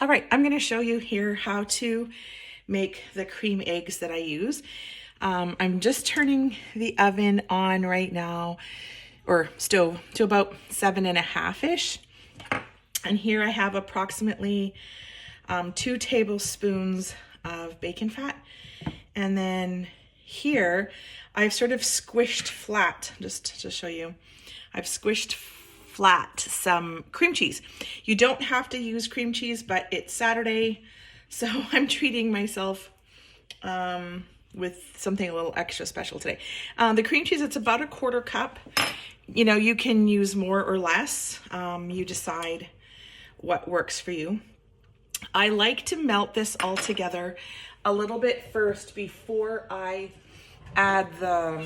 All right, I'm going to show you here how to make the cream eggs that I use. I'm just turning the oven on right now, or stove, to about 7.5-ish. And here I have approximately 2 tablespoons of bacon fat. And then here I've sort of squished flat, just to show you, I've squished flat some cream cheese. You don't have to use cream cheese, but it's Saturday, so I'm treating myself with something a little extra special today. The cream cheese, it's about 1/4 cup. You know, you can use more or less. You decide what works for you. I like to melt this all together a little bit first before I add the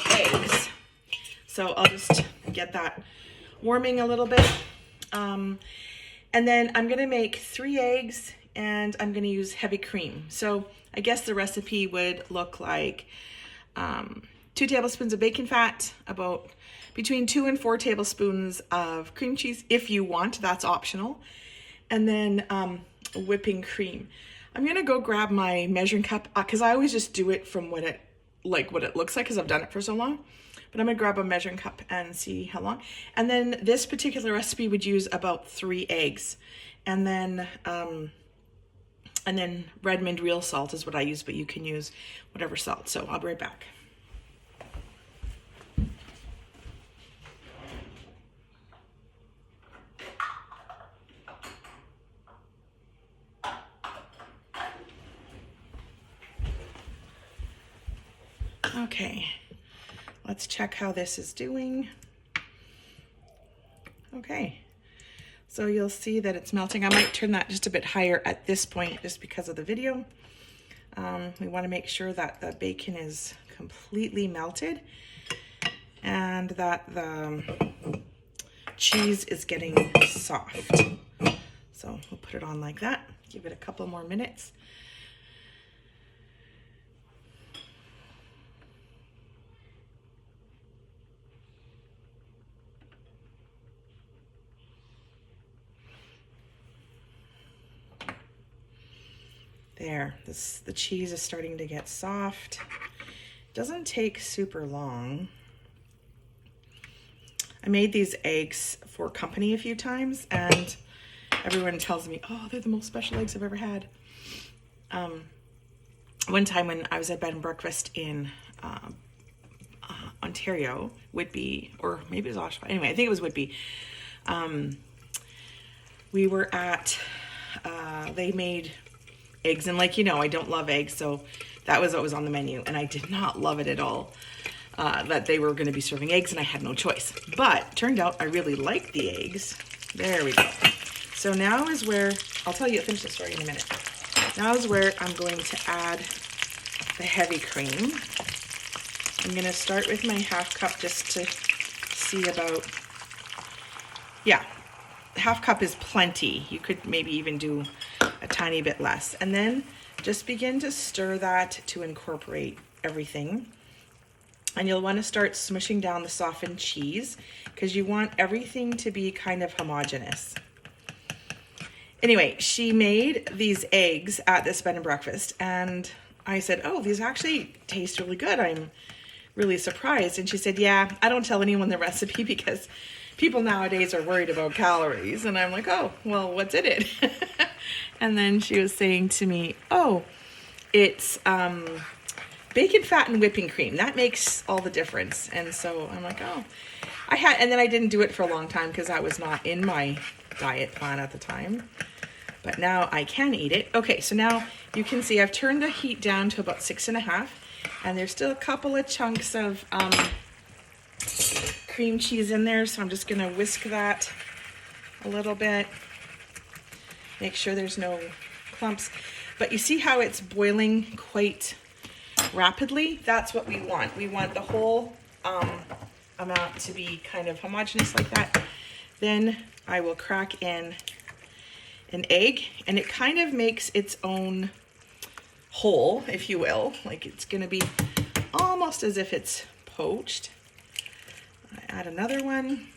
eggs. So I'll just get that warming a little bit. And then I'm gonna make 3 eggs and I'm gonna use heavy cream. So I guess the recipe would look like 2 tablespoons of bacon fat, about between 2 and 4 tablespoons of cream cheese if you want, that's optional. And then whipping cream. I'm gonna go grab my measuring cup because I always just do it from what it looks like because I've done it for so long. But I'm gonna grab a measuring cup and see how long. And then this particular recipe would use about 3 eggs. And then Redmond real salt is what I use, but you can use whatever salt. So I'll be right back. Okay, let's check how this is doing. Okay, so you'll see that it's melting. I might turn that just a bit higher at this point just because of the video. We want to make sure that the bacon is completely melted and that the cheese is getting soft. So we'll put it on like that, give it a couple more minutes. There, the cheese is starting to get soft. Doesn't take super long. I made these eggs for company a few times and everyone tells me, oh, they're the most special eggs I've ever had. One time when I was at bed and breakfast in Ontario, Whitby, or maybe it was Oshawa. Anyway, I think it was Whitby. We were at, they made eggs, and like, you know, I don't love eggs, so that was what was on the menu, and I did not love it at all, that they were going to be serving eggs, and I had no choice. But turned out I really liked the eggs. There we go. So now is where, I'll tell you, I'll finish the story in a minute. Now is where I'm going to add the heavy cream. I'm going to start with my 1/2 cup just to see about, yeah, 1/2 cup is plenty. You could maybe even do a tiny bit less. And then just begin to stir that to incorporate everything. And you'll want to start smushing down the softened cheese because you want everything to be kind of homogeneous. Anyway, she made these eggs at this bed and breakfast and I said, oh, these actually taste really good. I'm really surprised. And she said, yeah, I don't tell anyone the recipe because people nowadays are worried about calories. And I'm like, oh, well, what's in it? And then she was saying to me, oh, it's bacon fat and whipping cream. That makes all the difference. And so I'm like, oh, and then I didn't do it for a long time because that was not in my diet plan at the time. But now I can eat it. Okay, so now you can see I've turned the heat down to about 6.5, and there's still a couple of chunks of cream cheese in there. So I'm just gonna whisk that a little bit. Make sure there's no clumps. But you see how it's boiling quite rapidly? That's what we want. We want the whole amount to be kind of homogeneous like that. Then I will crack in an egg, and it kind of makes its own hole, if you will. Like it's gonna be almost as if it's poached. I add another one.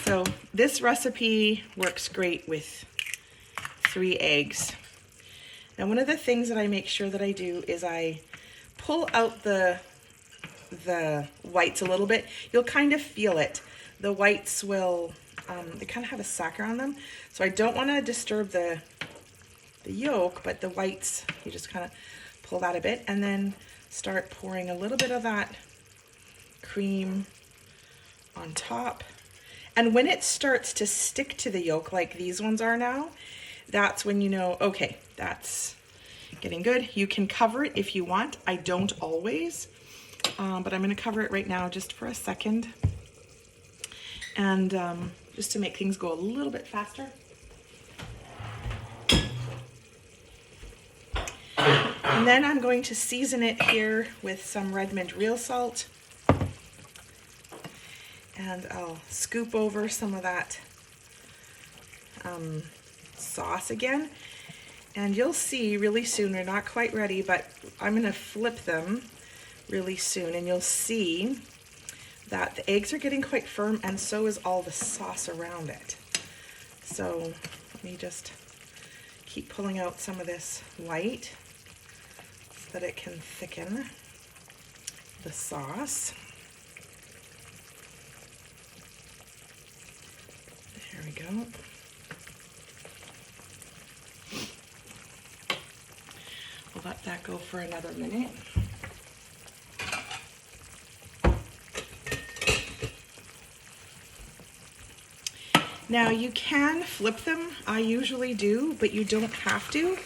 So this recipe works great with 3 eggs. Now, one of the things that I make sure that I do is I pull out the whites a little bit. You'll kind of feel it. The whites will, they kind of have a sucker on them. So I don't want to disturb the yolk, but the whites, you just kind of pull that a bit and then start pouring a little bit of that cream on top. And when it starts to stick to the yolk like these ones are now, that's when you know, okay, that's getting good. You can cover it if you want. I don't always, but I'm going to cover it right now just for a second. And just to make things go a little bit faster. And then I'm going to season it here with some red mint real salt. And I'll scoop over some of that sauce again. And you'll see really soon, they're not quite ready, but I'm going to flip them really soon. And you'll see that the eggs are getting quite firm, and so is all the sauce around it. So let me just keep pulling out some of this white so that it can thicken the sauce. There we go. We'll let that go for another minute. Now you can flip them, I usually do, but you don't have to.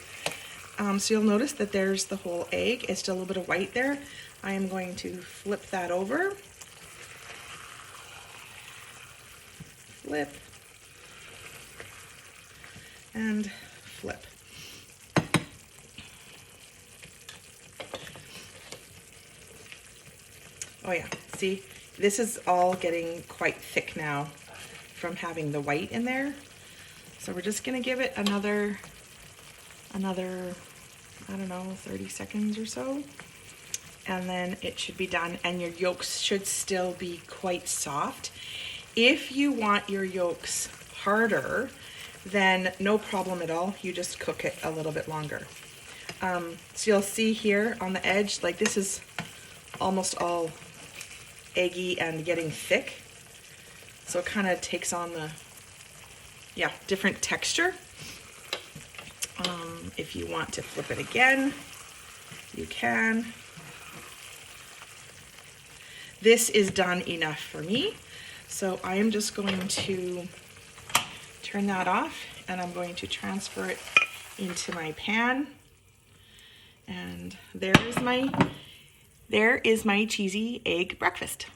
So you'll notice that there's the whole egg. It's still a little bit of white there. I am going to flip that over. Flip. And flip. Oh yeah, see, this is all getting quite thick now from having the white in there. So we're just gonna give it another, I don't know, 30 seconds or so. And then it should be done, and your yolks should still be quite soft. If you want your yolks harder, then no problem at all. You just cook it a little bit longer. So you'll see here on the edge, like this is almost all eggy and getting thick. So it kind of takes on the, different texture. If you want to flip it again, you can. This is done enough for me. So I am just going to turn that off, and I'm going to transfer it into my pan. And there is my cheesy egg breakfast.